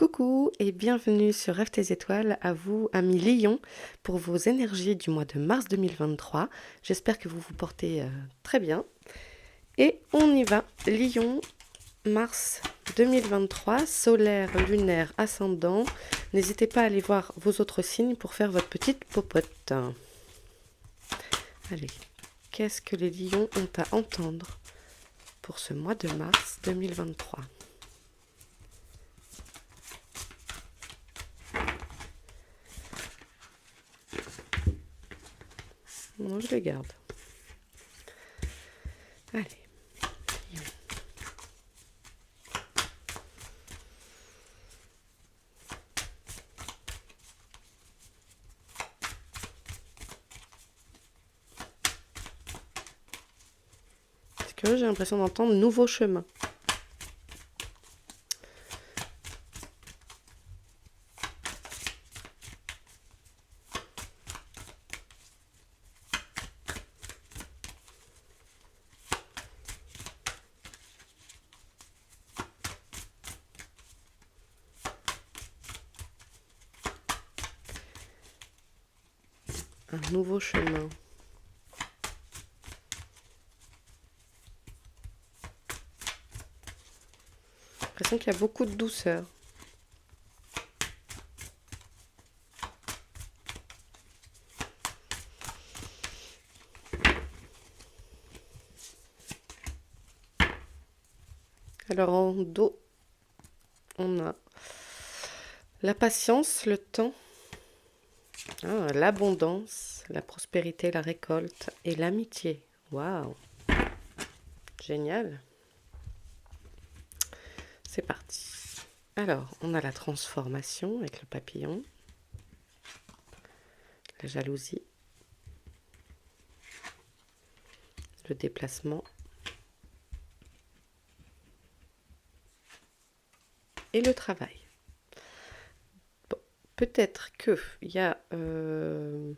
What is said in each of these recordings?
Coucou et bienvenue sur Rêve tes étoiles, à vous, amis Lions, pour vos énergies du mois de mars 2023. J'espère que vous vous portez très bien. Et on y va, Lion, mars 2023, solaire, lunaire, ascendant. N'hésitez pas à aller voir vos autres signes pour faire votre petite popote. Allez, qu'est-ce que les lions ont à entendre pour ce mois de mars 2023 ? Non, je les garde. Allez. Lion. Parce que j'ai l'impression d'entendre nouveau chemin. Un nouveau chemin. J'ai l'impression qu'il y a beaucoup de douceur. Alors en dos, on a la patience, le temps, l'abondance, la prospérité, la récolte et l'amitié. Waouh! Génial! C'est parti. Alors, on a la transformation avec le papillon, la jalousie, le déplacement et le travail. Bon, peut-être qu'il y a un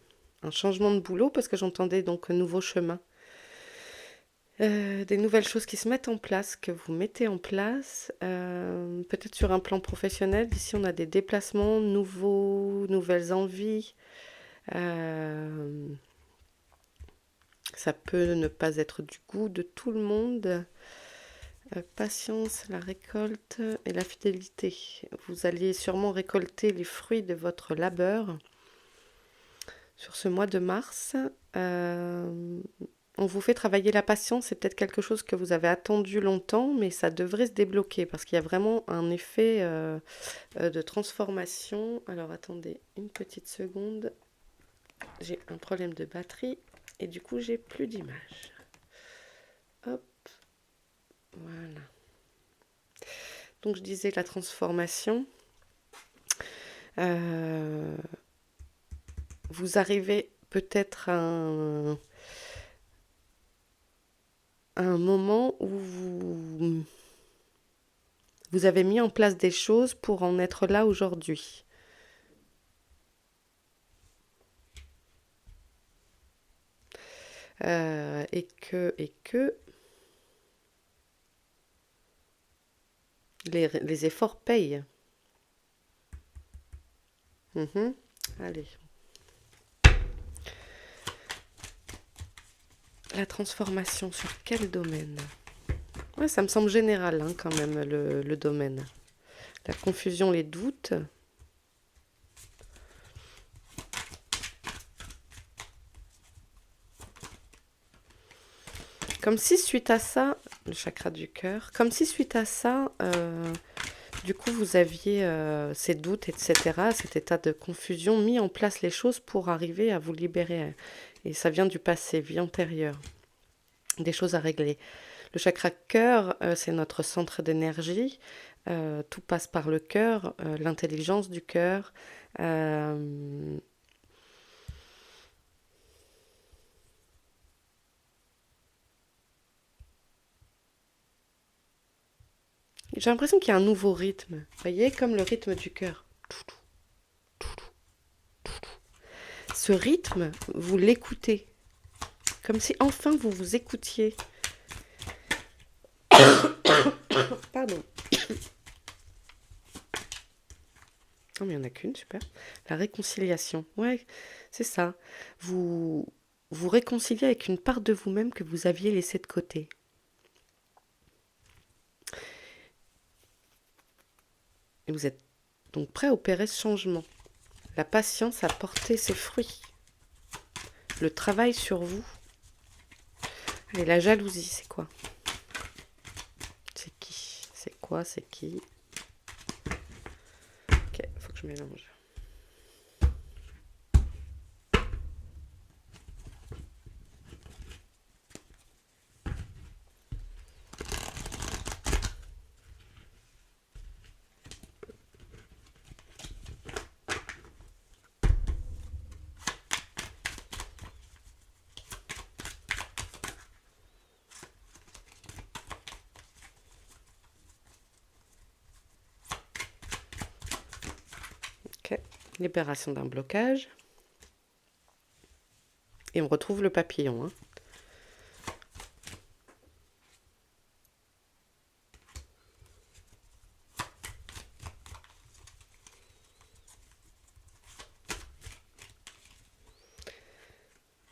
changement de boulot parce que j'entendais donc un nouveau chemin. Des nouvelles choses qui se mettent en place, que vous mettez en place, peut-être sur un plan professionnel. Ici, on a des déplacements nouveaux, nouvelles envies. Ça peut ne pas être du goût de tout le monde. Patience, la récolte et la fidélité. Vous allez sûrement récolter les fruits de votre labeur sur ce mois de mars. On vous fait travailler la patience, c'est peut-être quelque chose que vous avez attendu longtemps, mais ça devrait se débloquer parce qu'il y a vraiment un effet de transformation. Alors attendez une petite seconde, j'ai un problème de batterie et du coup j'ai plus d'image. Hop, voilà. Donc je disais la transformation. Vous arrivez peut-être à un moment où vous avez mis en place des choses pour en être là aujourd'hui. Et que les efforts payent. Allez. La transformation, sur quel domaine? Ouais, ça me semble général quand même, le domaine. La confusion, les doutes. Comme si suite à ça, le chakra du cœur, comme si suite à ça, du coup vous aviez ces doutes, etc., cet état de confusion, mis en place les choses pour arriver à vous libérer. Et ça vient du passé, vie antérieure, des choses à régler. Le chakra cœur, c'est notre centre d'énergie. Tout passe par le cœur, l'intelligence du cœur. J'ai l'impression qu'il y a un nouveau rythme. Vous voyez, comme le rythme du cœur. Ce rythme, vous l'écoutez. Comme si enfin vous vous écoutiez. Pardon. Non, mais il n'y en a qu'une, super. La réconciliation. Ouais, c'est ça. Vous vous réconciliez avec une part de vous-même que vous aviez laissée de côté. Et vous êtes donc prêt à opérer ce changement. La patience a porté ses fruits. Le travail sur vous. Et la jalousie, c'est quoi? C'est qui? C'est quoi? C'est qui? Ok, faut que je mélange. Ok, libération d'un blocage. Et on retrouve le papillon, hein.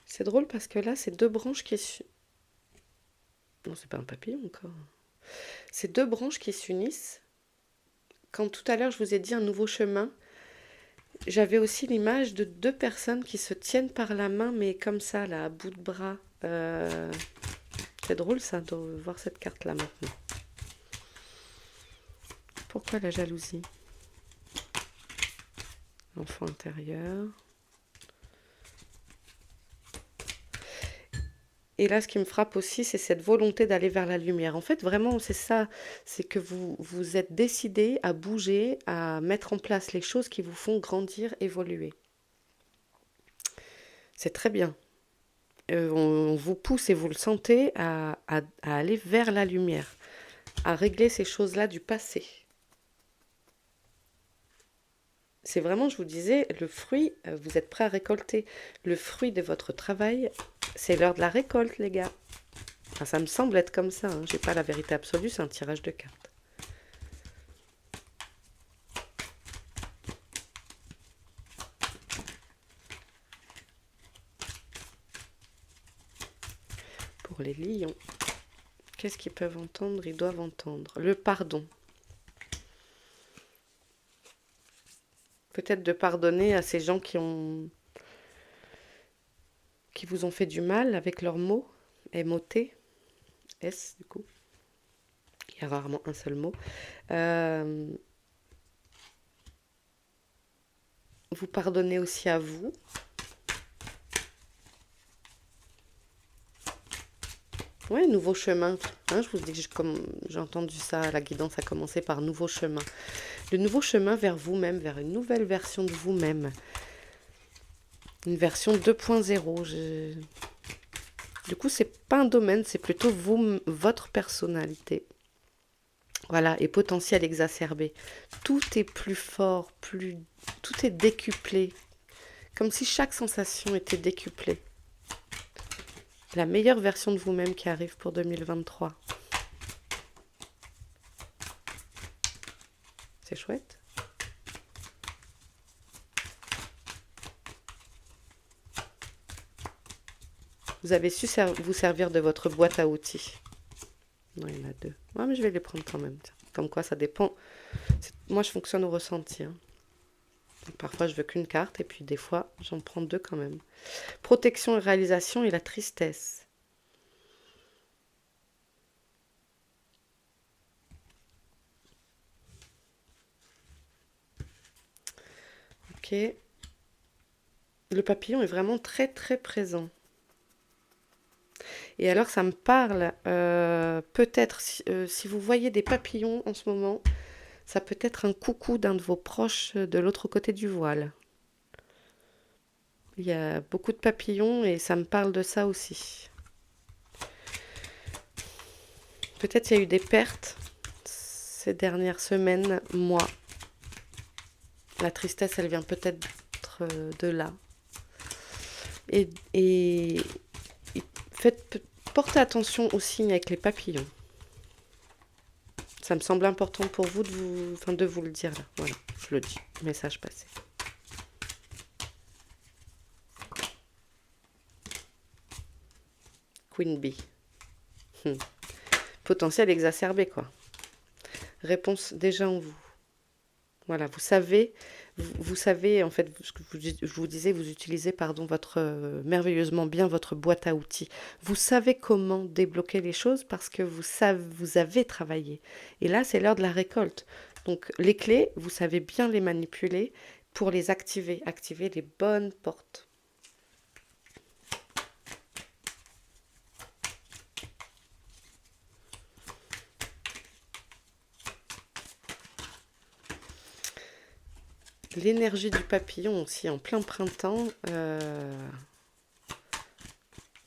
C'est drôle parce que là, c'est deux branches qui... Non, c'est pas un papillon encore. C'est deux branches qui s'unissent. Quand tout à l'heure, je vous ai dit un nouveau chemin, j'avais aussi l'image de deux personnes qui se tiennent par la main, mais comme ça, là, à bout de bras. C'est drôle, ça, de voir cette carte-là maintenant. Pourquoi la jalousie? L'enfant intérieur. Et là, ce qui me frappe aussi, c'est cette volonté d'aller vers la lumière. En fait, vraiment, c'est ça. C'est que vous vous êtes décidé à bouger, à mettre en place les choses qui vous font grandir, évoluer. C'est très bien. On vous pousse et vous le sentez à aller vers la lumière, à régler ces choses-là du passé. C'est vraiment, je vous disais, le fruit, vous êtes prêt à récolter. Le fruit de votre travail, c'est l'heure de la récolte, les gars. Enfin, ça me semble être comme ça, hein. J'ai pas la vérité absolue, c'est un tirage de cartes. Pour les lions, qu'est-ce qu'ils peuvent entendre? Ils doivent entendre le pardon. Peut-être de pardonner à ces gens qui vous ont fait du mal avec leurs mots, M-O-T, S du coup. Il y a rarement un seul mot. Vous pardonnez aussi à vous. Ouais, nouveau chemin. Hein, je vous dis que j'ai entendu ça, la guidance a commencé par nouveau chemin. Le nouveau chemin vers vous-même, vers une nouvelle version de vous-même. Une version 2.0. Du coup, c'est pas un domaine, c'est plutôt vous, votre personnalité. Voilà, et potentiel exacerbé. Tout est plus fort, tout est décuplé. Comme si chaque sensation était décuplée. La meilleure version de vous-même qui arrive pour 2023. C'est chouette. Vous avez su vous servir de votre boîte à outils. Non, il y en a deux. Ouais, mais je vais les prendre quand même. Tiens. Comme quoi, ça dépend. Moi, je fonctionne au ressenti. Hein. Donc, parfois, je veux qu'une carte et puis des fois, j'en prends deux quand même. Protection et réalisation et la tristesse. Ok. Le papillon est vraiment très très présent. Et alors, ça me parle, peut-être, si vous voyez des papillons en ce moment, ça peut être un coucou d'un de vos proches de l'autre côté du voile. Il y a beaucoup de papillons et ça me parle de ça aussi. Peut-être il y a eu des pertes ces dernières semaines, mois. La tristesse, elle vient peut-être de là. Et portez attention aux signes avec les papillons. Ça me semble important pour vous de vous le dire là. Voilà, je le dis. Message passé. Queen Bee. Potentiel exacerbé, quoi. Réponse déjà en vous. Voilà, vous savez, en fait, ce que je vous disais, vous utilisez, pardon, merveilleusement bien votre boîte à outils. Vous savez comment débloquer les choses parce que vous avez travaillé. Et là, c'est l'heure de la récolte. Donc, les clés, vous savez bien les manipuler pour les activer les bonnes portes. L'énergie du papillon aussi en plein printemps,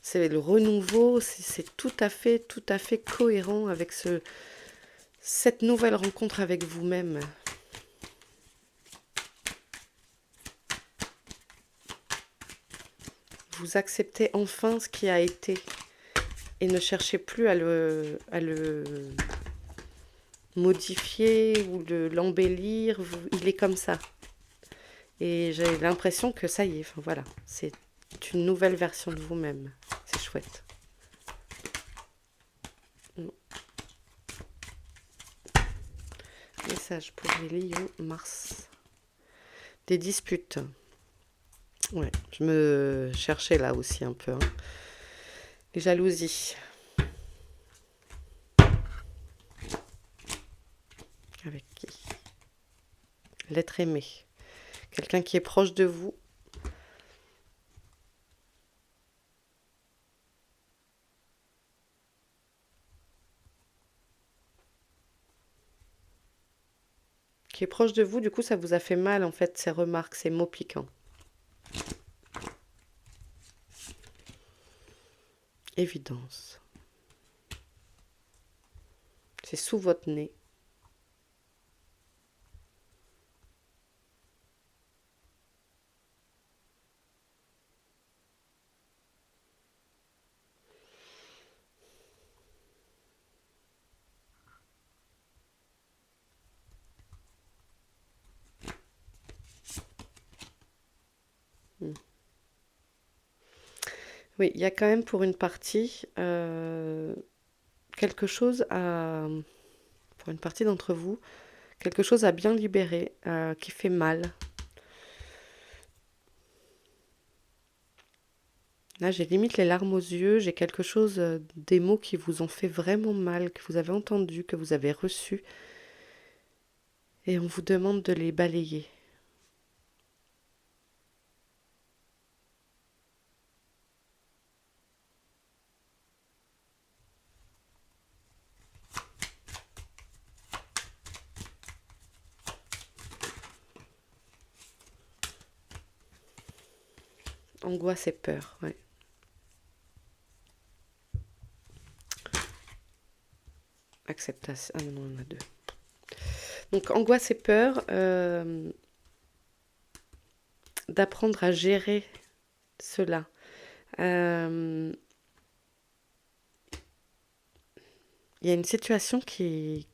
c'est le renouveau, c'est tout à fait cohérent avec cette nouvelle rencontre avec vous-même. Vous acceptez enfin ce qui a été et ne cherchez plus à le modifier ou l'embellir. Il est comme ça. Et j'ai l'impression que ça y est, enfin voilà, c'est une nouvelle version de vous-même. C'est chouette. Message pour les lions, Mars. Des disputes. Ouais, je me cherchais là aussi un peu. Hein. Les jalousies. Avec qui? L'être aimé. Quelqu'un qui est proche de vous. Qui est proche de vous, du coup ça vous a fait mal en fait, ces remarques, ces mots piquants. Évidence. C'est sous votre nez. Oui, il y a quand même pour une partie quelque chose pour une partie d'entre vous, quelque chose à bien libérer, qui fait mal. Là, j'ai limite les larmes aux yeux, j'ai quelque chose, des mots qui vous ont fait vraiment mal, que vous avez entendus, que vous avez reçus, et on vous demande de les balayer. Angoisse et peur, ouais. Acceptation. Ah non, on en a deux. Donc, angoisse et peur, d'apprendre à gérer cela. Il y a une situation qui...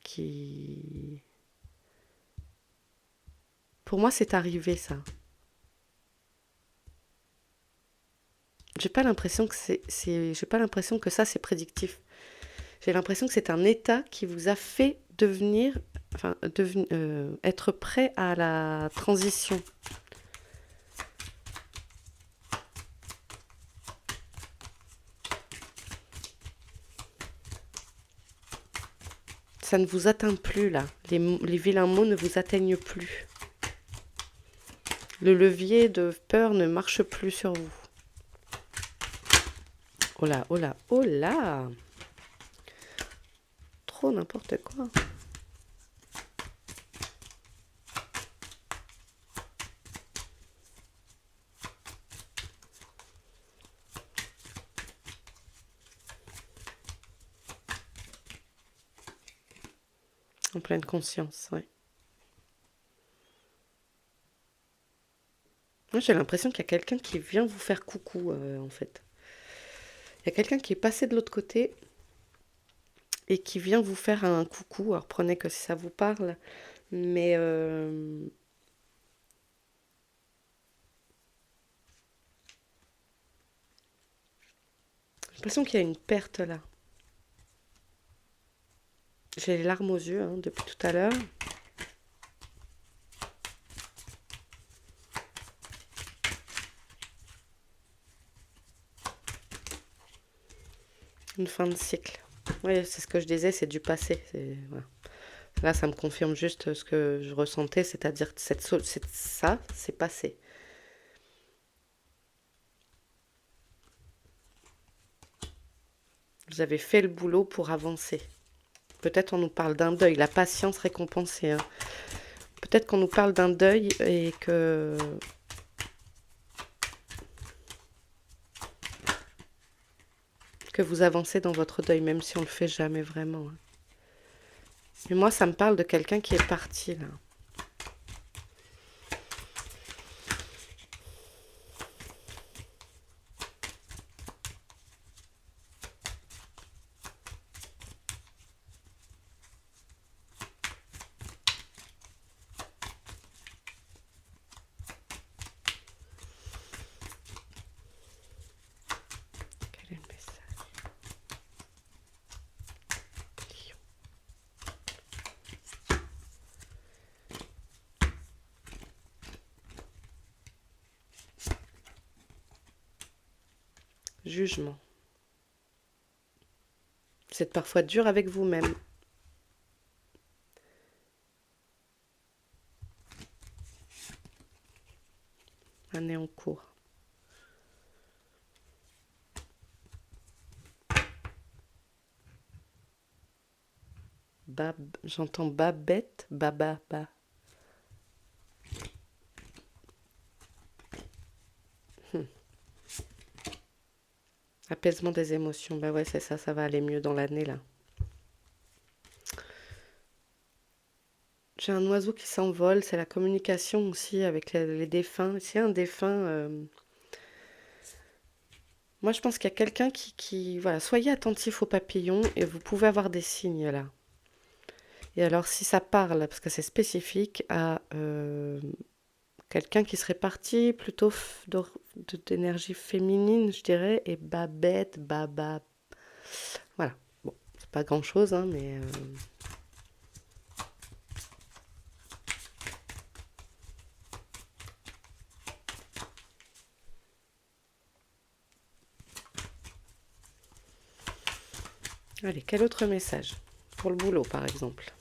Pour moi, c'est arrivé, ça. J'ai pas l'impression que j'ai pas l'impression que ça, c'est prédictif. J'ai l'impression que c'est un état qui vous a fait devenir... Enfin, être prêt à la transition. Ça ne vous atteint plus, là. Les vilains mots ne vous atteignent plus. Le levier de peur ne marche plus sur vous. Oh là, oh là, oh là! Trop n'importe quoi. En pleine conscience, oui. Moi, j'ai l'impression qu'il y a quelqu'un qui vient vous faire coucou, en fait. Il y a quelqu'un qui est passé de l'autre côté et qui vient vous faire un coucou. Alors prenez que si ça vous parle, mais j'ai l'impression qu'il y a une perte là. J'ai les larmes aux yeux hein, depuis tout à l'heure. Une fin de cycle. Oui, c'est ce que je disais, c'est du passé. Voilà. Là, ça me confirme juste ce que je ressentais, c'est-à-dire que ça, c'est passé. Vous avez fait le boulot pour avancer. Peut-être on nous parle d'un deuil, la patience récompensée. Hein. Peut-être qu'on nous parle d'un deuil et que vous avancez dans votre deuil, même si on le fait jamais vraiment. Hein. Mais moi, ça me parle de quelqu'un qui est parti là. Quel est le message? Jugement. Vous êtes parfois dur avec vous-même. Année en cours. J'entends Babette, Baba, ba. Apaisement des émotions. Bah ouais, c'est ça, ça va aller mieux dans l'année là. J'ai un oiseau qui s'envole, c'est la communication aussi avec les défunts. S'il y a un défunt, moi je pense qu'il y a quelqu'un voilà, soyez attentif aux papillons et vous pouvez avoir des signes là. Et alors si ça parle, parce que c'est spécifique, à quelqu'un qui serait parti plutôt d'énergie féminine, je dirais, et Babette, Baba. Voilà. Bon, c'est pas grand-chose, hein, mais... Allez, quel autre message? Pour le boulot, par exemple.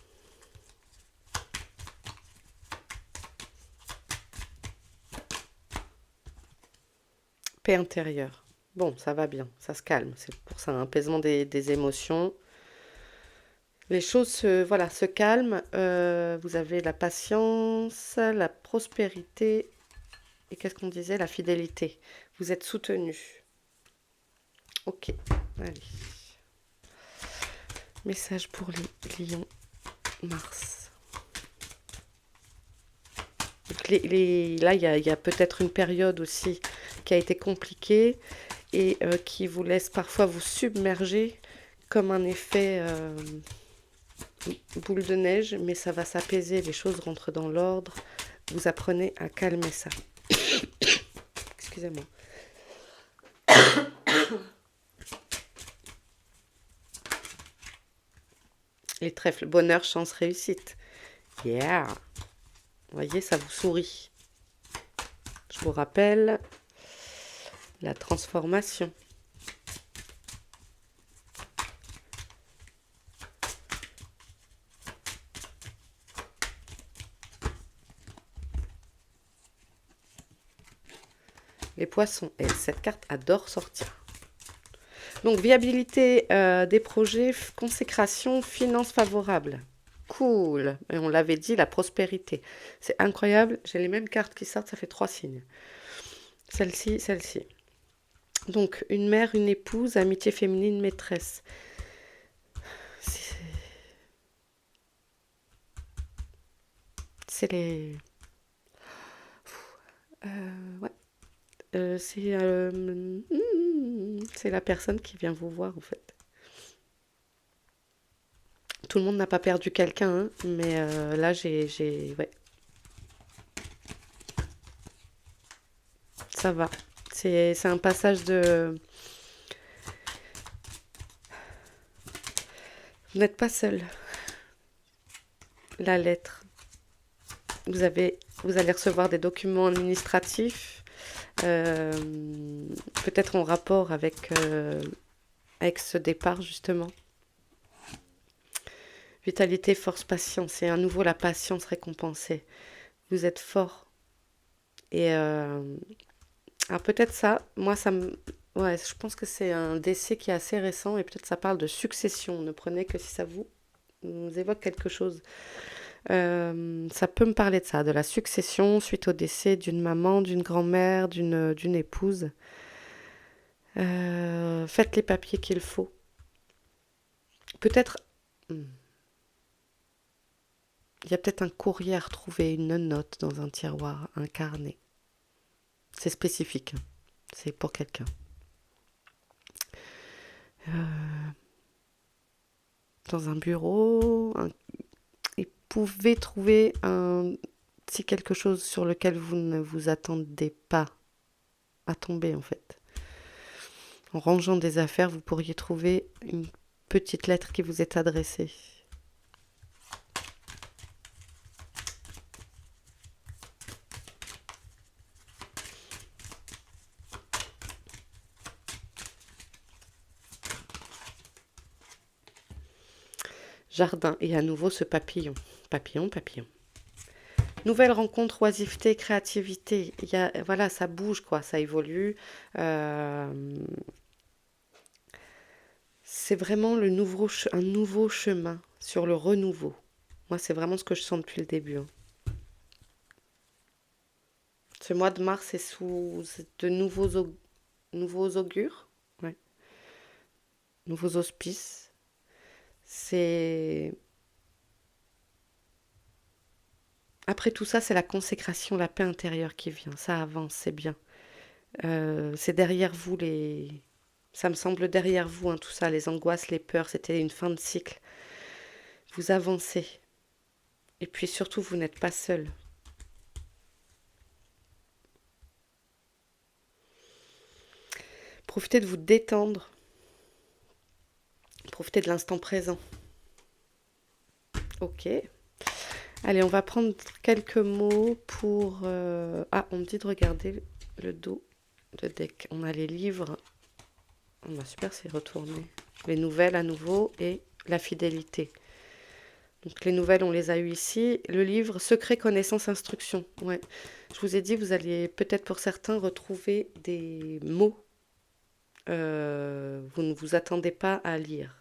Paix intérieure. Bon, ça va bien, ça se calme. C'est pour ça, un apaisement des émotions. Les choses voilà, se calment. Vous avez la patience, la prospérité et qu'est-ce qu'on disait? La fidélité. Vous êtes soutenu. Ok, allez. Message pour les lions Mars. Donc là, il y a peut-être une période aussi qui a été compliquée et qui vous laisse parfois vous submerger comme un effet boule de neige, mais ça va s'apaiser, les choses rentrent dans l'ordre. Vous apprenez à calmer ça. Excusez-moi. Les trèfles, bonheur, chance, réussite. Yeah! Vous voyez, ça vous sourit. Je vous rappelle la transformation. Les poissons, et cette carte adore sortir. Donc, viabilité des projets, consécration, finances favorables. Cool. Et on l'avait dit, la prospérité. C'est incroyable. J'ai les mêmes cartes qui sortent, ça fait 3 signes. Celle-ci, celle-ci. Donc, une mère, une épouse, amitié féminine, maîtresse. C'est les... ouais. C'est la personne qui vient vous voir, en fait. Tout le monde n'a pas perdu quelqu'un, hein, mais là, ouais, ça va. C'est un passage de... Vous n'êtes pas seul. La lettre. Vous allez recevoir des documents administratifs, euh, peut-être en rapport avec ce départ, justement. Vitalité, force, patience. Et à nouveau, la patience récompensée. Vous êtes fort. Et alors peut-être ça, moi, ça me... Ouais, je pense que c'est un décès qui est assez récent et peut-être ça parle de succession. Ne prenez que si ça vous évoque quelque chose. Ça peut me parler de ça, de la succession suite au décès d'une maman, d'une grand-mère, d'une épouse. Faites les papiers qu'il faut. Peut-être, il y a peut-être un courrier à retrouver, une note dans un tiroir, un carnet. C'est spécifique, hein. C'est pour quelqu'un. Dans un bureau, et pouvez trouver si quelque chose sur lequel vous ne vous attendez pas à tomber en fait. En rangeant des affaires, vous pourriez trouver une petite lettre qui vous est adressée. Jardin, et à nouveau ce papillon. Papillon, papillon. Nouvelle rencontre, oisiveté, créativité. Voilà, ça bouge, quoi, ça évolue. Euh, c'est vraiment un nouveau chemin sur le renouveau. Moi, c'est vraiment ce que je sens depuis le début, hein. Ce mois de mars est sous de nouveaux augures, ouais, nouveaux auspices. C'est Après tout ça, c'est la consécration, la paix intérieure qui vient. Ça avance, c'est bien. C'est derrière vous Ça me semble derrière vous, hein, tout ça, les angoisses, les peurs. C'était une fin de cycle. Vous avancez. Et puis surtout, vous n'êtes pas seul. Profitez de vous détendre. Profitez de l'instant présent. Ok. Allez, on va prendre quelques mots pour... Ah, on me dit de regarder le dos de deck. On a les livres. On a super, c'est retourné. Les nouvelles à nouveau et la fidélité. Donc les nouvelles, on les a eues ici. Le livre Secret, connaissance, instruction. Ouais. Je vous ai dit, vous allez peut-être pour certains retrouver des mots. Vous ne vous attendez pas à lire.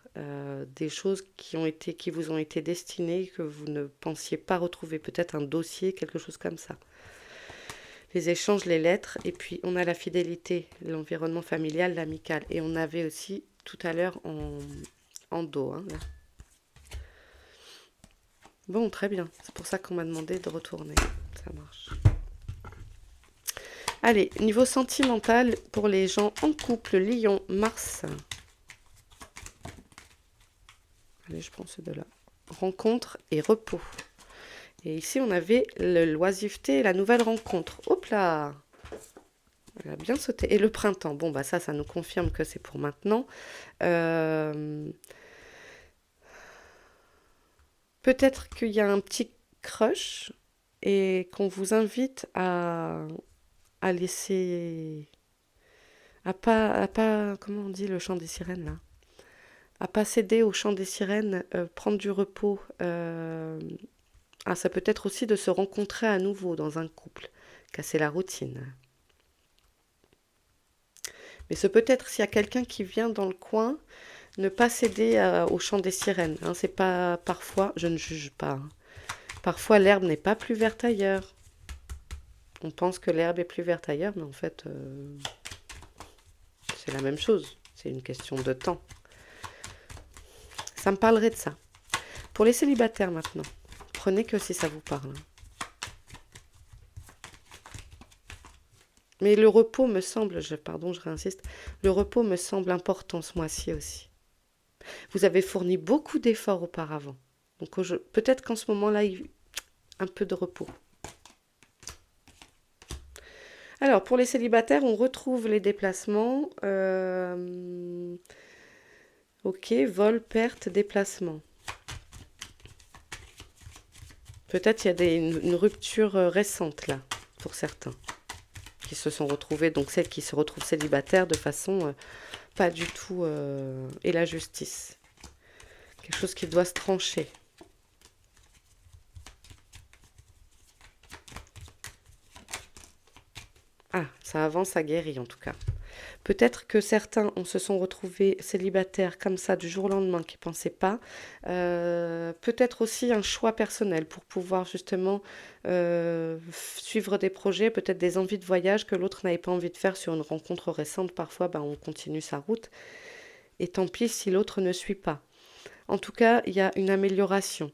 Des choses qui vous ont été destinées, que vous ne pensiez pas retrouver. Peut-être un dossier, quelque chose comme ça. Les échanges, les lettres. Et puis on a la fidélité, l'environnement familial, l'amical. Et on avait aussi tout à l'heure en dos, hein, là. Bon, très bien. C'est pour ça qu'on m'a demandé de retourner. Ça marche. Allez, niveau sentimental, pour les gens en couple, Lion, Mars. Allez, je prends ceux de là. Rencontre et repos. Et ici, on avait l'oisiveté et la nouvelle rencontre. Hop là! Elle a bien sauté. Et le printemps. Bon, bah ça nous confirme que c'est pour maintenant. Peut-être qu'il y a un petit crush et qu'on vous invite à laisser... comment on dit le chant des sirènes là? À pas céder au chant des sirènes, prendre du repos. Ça peut être aussi de se rencontrer à nouveau dans un couple, casser la routine. Mais ce peut être s'il y a quelqu'un qui vient dans le coin, ne pas céder au chant des sirènes, hein. C'est pas parfois, je ne juge pas, hein. Parfois l'herbe n'est pas plus verte ailleurs. On pense que l'herbe est plus verte ailleurs, mais en fait, c'est la même chose. C'est une question de temps. Ça me parlerait de ça. Pour les célibataires maintenant, prenez que si ça vous parle. Mais le repos me semble, pardon, je réinsiste, le repos me semble important ce mois-ci aussi. Vous avez fourni beaucoup d'efforts auparavant. Donc peut-être qu'en ce moment-là, un peu de repos. Alors, pour les célibataires, on retrouve les déplacements. Ok, vol, perte, déplacement. Peut-être il y a une rupture récente là, pour certains, qui se sont retrouvés, donc celles qui se retrouvent célibataires de façon pas du tout... et la justice. Quelque chose qui doit se trancher. Ah, ça avance, ça guérit en tout cas. Peut-être que certains se sont retrouvés célibataires comme ça du jour au lendemain, qui ne pensaient pas. Peut-être aussi un choix personnel pour pouvoir justement suivre des projets, peut-être des envies de voyage que l'autre n'avait pas envie de faire sur une rencontre récente. Parfois, ben, on continue sa route. Et tant pis si l'autre ne suit pas. En tout cas, il y a une amélioration.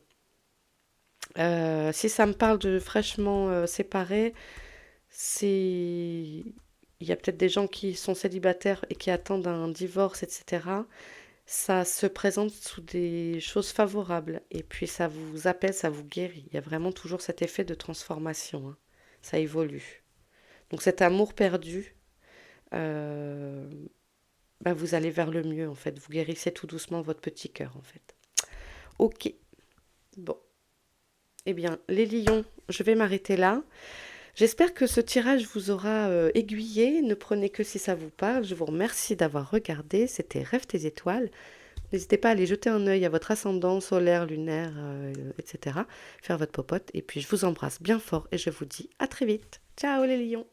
Si ça me parle de fraîchement séparés, c'est... Il y a peut-être des gens qui sont célibataires et qui attendent un divorce, etc. Ça se présente sous des choses favorables. Et puis ça vous apaise, ça vous guérit. Il y a vraiment toujours cet effet de transformation, hein. Ça évolue. Donc cet amour perdu, euh, bah, vous allez vers le mieux, en fait. Vous guérissez tout doucement votre petit cœur, en fait. Ok. Bon. Eh bien, les lions, je vais m'arrêter là. J'espère que ce tirage vous aura aiguillé. Ne prenez que si ça vous parle. Je vous remercie d'avoir regardé. C'était Rêve tes étoiles. N'hésitez pas à aller jeter un œil à votre ascendant solaire, lunaire, etc. Faire votre popote. Et puis je vous embrasse bien fort et je vous dis à très vite. Ciao les lions!